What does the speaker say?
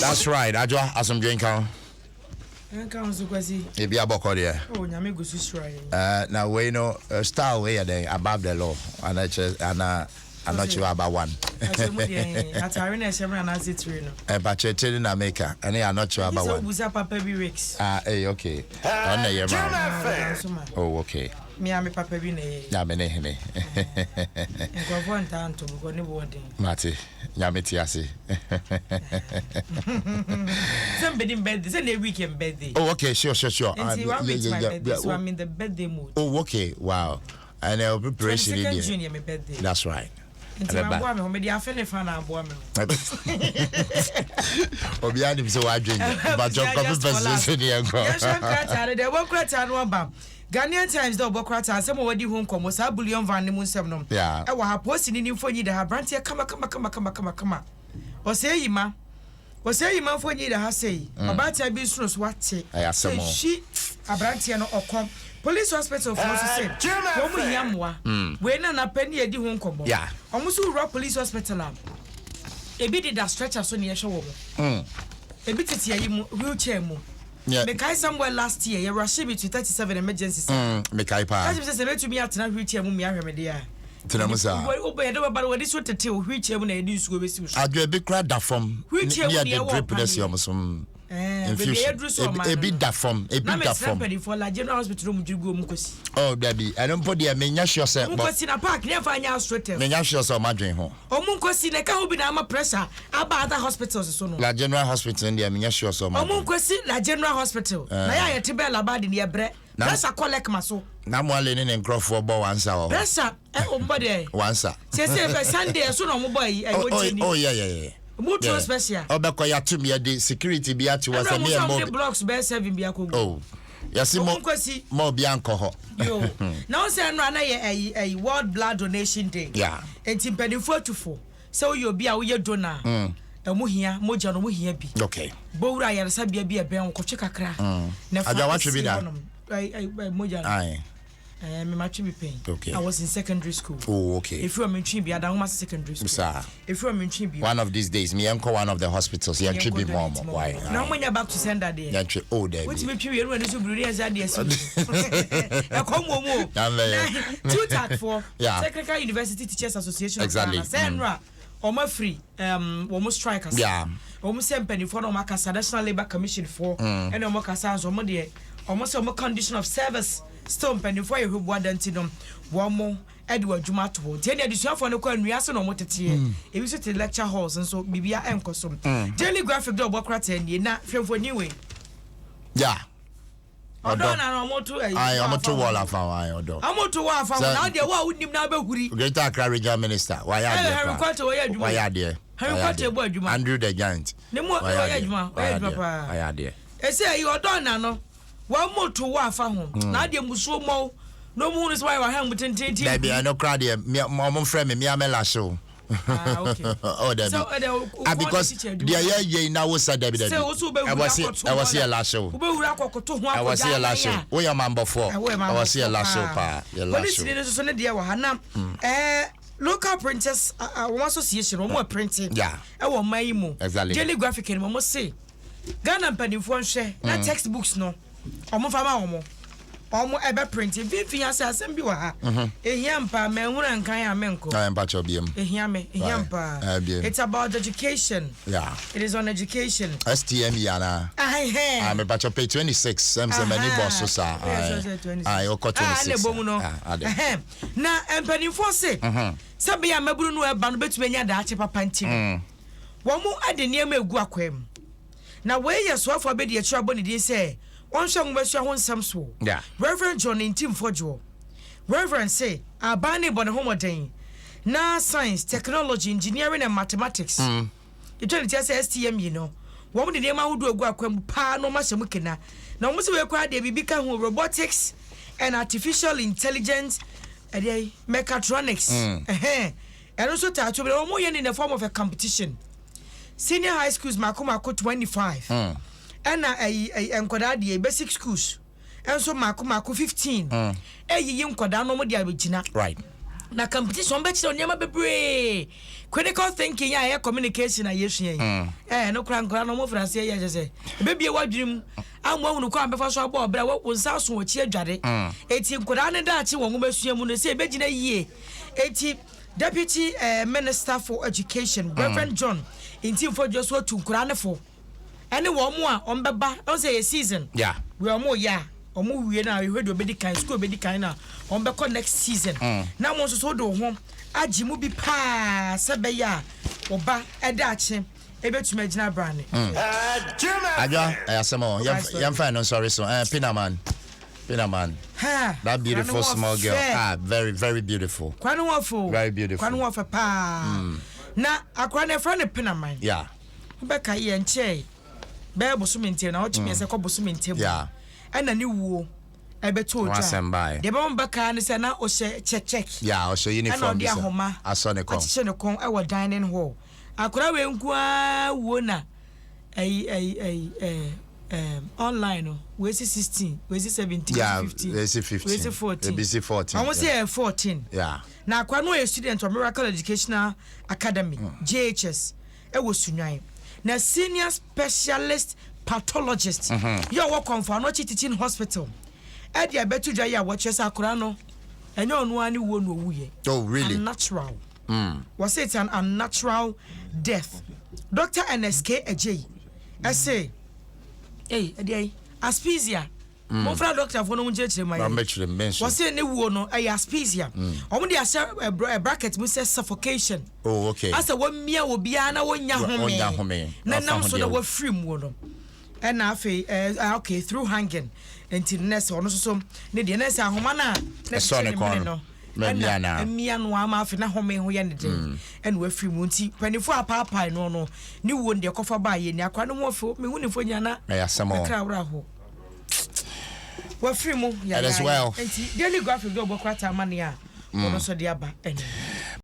That's right. Ajwa asum drinka. Enka onso kwasi. E bia boko there. Oh, nyame go susura. Now we know style we there above the law and I'm not sure about one. Atari na shemra na sitri no. But chetting na maker and I'm not sure about one. Buza papa bi Rex. Okay. On the year. Oh, okay. Me am papa bi na ye. Na me ne hene. Nkofo ntanto go ne boarding. Mate, nyame ti ase. Somebody birthday, say the weekend birthday. Oh, okay, sure. So I'm in the birthday mood. Oh, okay. Wow. And I'll be preparation in junior my birthday. That's right. And I'm going to be a fan of woman. Obianim so I drink, but your conversation here. Yes, I'm glad I won't cry to one bam. Ghanaian Times the Bokrata, some already home come was a bullion van the moon 7. Yeah, I will posting in for you to have branch. Come. Or say you, ma. Or say you, ma, for you to have say about a business what say. I ask some more. She a branch or come. Police hospital for us say. Woman yamwa. When an penny a di home come. Yeah. Almost rock police hospital. A bit did that stretch as soon as show. A bit of wheelchair. Yeah. Mekai somewhere last year, you rushed me to 37 emergencies. Mekai pa. I just said to me at na wheelchair mu me ahwemede. Tenamusa. Obo do baba what is what to wheelchair mu na edi su go be si. Adwe bi kra da form. Wheelchair near the drip this yom some. Infusion. A bit da form. A bit da form. For la general hospital mu jugo mu kosi. Oh baby, I don't put the menya sure say. Mu kosi na park near fanya straight. Menya sure say ma dwen ho. O mu kosi na ka ho bi na ma pressure aba other hospitals so no. La general hospital there menya sure say ma. O mu kosi la general hospital. Na ya yete be la bad ni ebre. Pressure collect maso. Na mo ale ne nkrofo bo wansa ho. Pressure o mbo de. Wansa. Say Sunday so no mo boy oh yeah. Mutual special. Obekoya tumi de security bi ati was a mere mob blocks be 7 bi akogu. Oh. Yasi mo bi anko ho. Yo. Now say no na a World Blood Donation Day. Yeah. Enti mpedifo tufo. So you bi a wo ye donor. Emu hia moja no mo hia bi. Okay. Bowura yaresa bia bi e ben ko twekakra. Na fa. Aja watwe bi da. Moja. Aye. Me match be paying. Okay. I was in secondary school. Oh, okay. If you are mentioning be Adom secondary school. Sir. If you are mentioning be one of these days, me uncle one of the hospitals. You should be more. Why? Now when you're back to send that day. Yeah, oh, there. Which me you when you be as that day. Come on. 2 yeah. Technical University Teachers Association. Exactly. Senra. Omo free. Omo strikers. Yeah. Omo sempeni for no makasa National Labour Commission for. And omo kasa omo de. Omo say omo condition of service. Stone penny for you who wadanti no womo Edward Juma to hold. Jenny addition for no kwa nwiase no motete. E bi so te lecture halls nso bibia enkosom. Daily graphic do bokrata ni na hwemfo niwe. Yeah. Odo na no moto ai amoto wala fa wai odo. Amoto wa fa na de wa unim na behuri. Greater Accra Regional Minister. Why are there? Harry Kwata wo ya dwuma. Why are there? Harry Kwata bo adwuma. Andrew the Giant. Ne mo wo ya dwuma. Wo ya dwuma pa. Why are there? E say odo na no wa moto wa fa ho na de musuo mo no mu hunu why wa ha mutententi baby I no crowd here mo friend me amela show okay oh that so because the year na wo say David I was here last show we hura kokoto ho I was here last show we your man before I was here last show pa the last show police so ne de wa na local printers one association one printing yeah e wo man mu exactly daily graphic ni mo say Ghana mpanimfo nhwe na textbooks no omo fama omo ebe print vivi asem bi wa ha ehia mpa menhura nkan ya menko mpa chobiem ehia mpa it's about education yeah it is on education STM yana I'm about to pay 26 some many bosses sa I oko 26 na mpanimfo se sabe ya maburu no eba no betumenya da ache papa nti wo mu ade niam egu akwam na we yeso be de achira boni din say on hwe ngbesu ho nsam so yeah Reverend John Ntimfojo Reverend say abani bone homoden na science technology engineering and mathematics it tell say STM you know wo mu de niam ahudu egu akwam pa no ma hyemu kena na wo se we kwa de bibika ho robotics and artificial intelligence and mechatronics and also tattoo but wo in the form of a competition senior high schools makoma 25 and enkoda de basic schools and so makoma 15 eyi nkoda no mo de abegina right na competition be chiro nyama bebre critical thinking ya communication na yesu yen no kra no mo frase ya je se bebie wadwirim amwa hunu kwa befa so abo obra wo nsa so wo chi adware eti nkura ne da chi wo ngomesua mu no se begina yie eti Deputy Minister for Education Reverend John inti for just what to nkura ne fo ene wo mo a ombeba on say a season we are more ya omo wie na we hwedo obedi kan school obedi kan na ombeko next season na mo so do ho agi mu bi pa sebe ya oba edache ebetuma agina brand aja asemo yam fine no sorry so Pinaman that beautiful small girl very very beautiful kwanu wafo very beautiful kwanu wafa pa na akwa na friend Pinaman beka ye nche be bosumente na ochime se ko bosumente bu ana ni wuo ebeto oja de ba mbaka ne se na o she check o she uniform bi aso ne kon achche ne kon e wo dining hall akura we nkua wuo na online we see 16 we see 17 15 we see 15 we see 14 we see 14 we see 14 na akwa no a student of Miracle Educational Academy JHS e wo sunwan na senior specialist pathologist you work on for no teaching hospital e dia betu dwa ya wo chese akura no enye onu ani wo no wuye really unnatural was it an unnatural death Dr. NSK Ejay I say asphyxia mo fra doctor for no munje chire mai was it ne wo no asphyxia omo dia bracket mu say suffocation okay asa wo mia obi ana wonya home na nam so da wo free mu no and afi okay through hanging until nurse ono so ne de nurse ahoma na so ne kon na mia no ama afi na home ho ye ne den and we free mu nti panifo apapa no ni wo de kofa ba ye ni akwa no mo fo me hu ni fo nya na kra wra ho we free mu ya as well nti daily graphic do bo kwata mane a ono so de aba ene